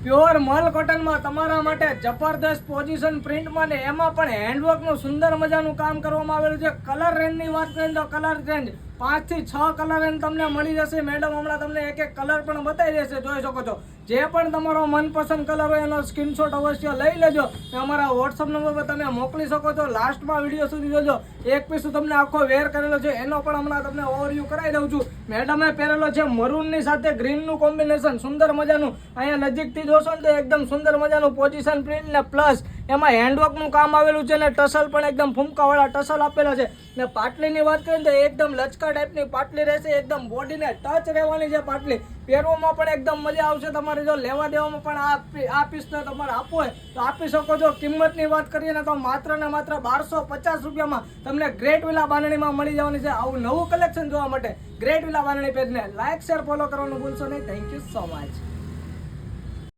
Pure મલ કોટનમાં તમારા માટે જબરદસ્ત પોઝિશન પ્રિન્ટમાં ને એમાં પણ હેન્ડવર્કનું સુંદર મજાનું કામ કરવામાં આવેલું છે. કલર રેન્જની વાત કરીએ તો કલર રેન્જ 5 થી 6 કલર રેન્જ તમને મળી જશે. મેડમ હમણાં તમને એક કલર પણ બતાવી દેશે, જોઈ શકો છો. જે પણ તમારો મનપસંદ કલર હોય એનો સ્ક્રીનશોટ અવશ્ય લઈ લેજો. અમારા વોટ્સઅપ નંબર પર તમે મોકલી શકો છો. લાસ્ટમાં વિડીયો સુધી જોજો. એક પીસ તમને આખો વેર કરેલો છે એનો પણ હમણાં તમને ઓવરવ્યૂ કરાવી દઉં છું. મેડમે પહેરેલો છે મરૂનની સાથે ગ્રીનનું કોમ્બિનેશન, સુંદર મજાનું. અહીંયા નજીકથી જોશો ને તો એકદમ સુંદર મજાનું પોઝિશન પ્રિન્ટ ને પ્લસ એમાં હેન્ડવર્કનું કામ આવેલું છે ને ટસલ પણ એકદમ ફૂમકાવાળા ટસલ આપેલા છે. ને પાટલીની વાત કરીએ તો એકદમ લચકા ટાઈપની પાટલી રહેશે. એકદમ બોડીને ટચ રહેવાની છે પાટલી. પહેરવામાં પણ એકદમ મજા આવશે. તમારે જો લેવા દેવામાં પણ આ પીસને તમારે આપવું હોય તો આપી શકો છો. કિંમતની વાત કરીએ ને તો માત્ર ને માત્ર 1250 રૂપિયામાં તમને ગ્રેટ વિલા બાંધણીમાં મળી જવાની છે. આવું નવું કલેક્શન જોવા માટે ગ્રેટ વિલા બાંધણી પેજને લાઈક શેર ફોલો કરવાનું ભૂલશો નહીં. Thank you so much.